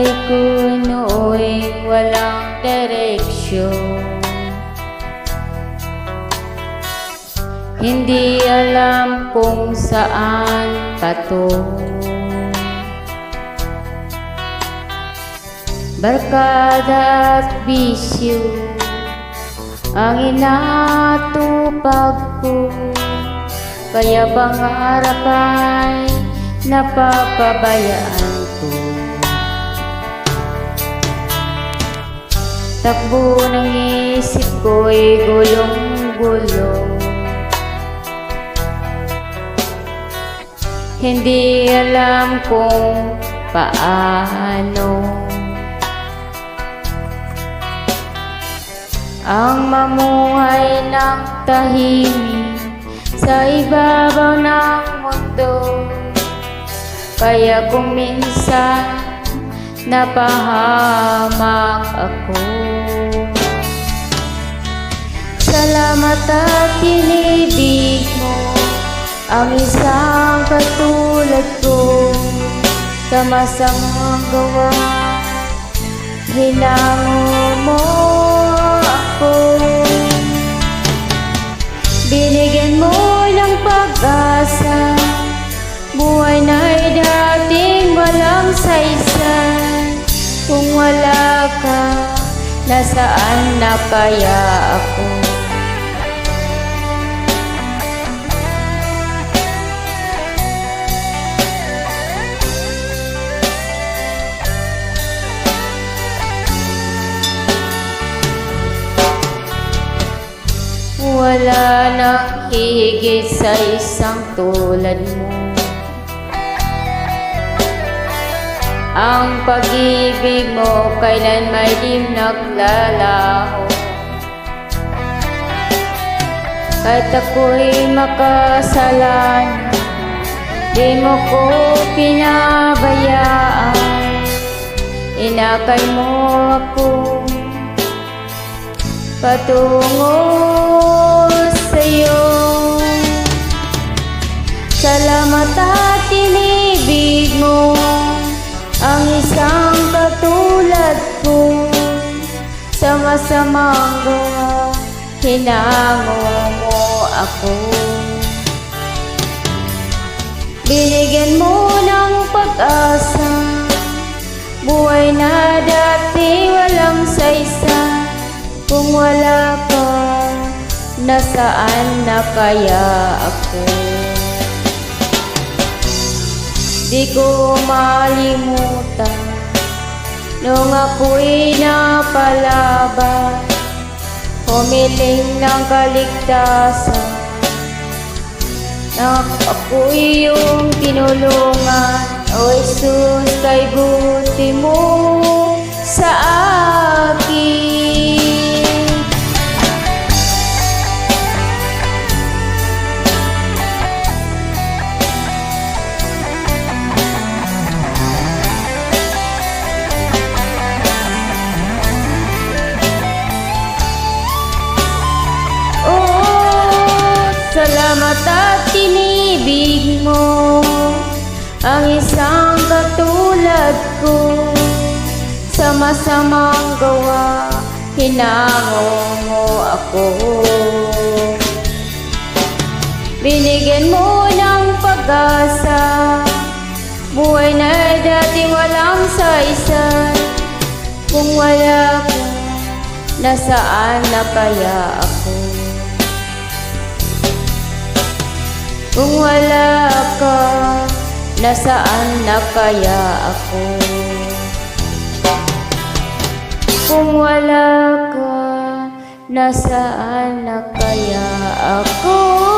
buhay ko nooy walang direksyon. Hindi alam kung saan patungo. Barkada at bisyo ang inatupag ko, kaya pangarap ay napapabayaan ko. Takbo ng isip ko'y gulong-gulong, hindi alam kung paano ang mamuhay ng tahimik sa ibabaw ng mundo. Kaya kung minsan napahamak ako, salamat at inibig mo ang isang katulad ko. Sa masamang gawa, hinango mo ako. Binigyan mo ng pag-asa, buhay na'y dating walang saysay. Kung wala ka, nasaan na kaya ako? Wala nang hihigit sa isang tulad mo. Ang pag-ibig mo kailan may di naglalaho. Kahit ako'y makasalanan, di mo ko pinabayaan. Inakay mo ako patungo sa'yo. Salamat at inibig mo ang isang katulad ko. Sa masamang gawa, hinango mo ako. Binigyan mo ng pag-asa, buhay na dati walang saysay. Kung wala ka, nasaan na kaya ako? Di ko malimutan nung ako'y napalaban, humiling ng kaligtasan. Ako'y yung tinulungan, o Jesus, kay buti mo sa akin. Salamat at inibig mo ang isang katulad ko. Sa masamang gawa, hinango mo ako. Binigyan mo ng pag-asa, buhay na dati walang saysay. Kung wala ka, nasaan na kaya ako? Kung wala ka, nasaan na kaya ako? Kung wala ka, nasaan na kaya ako?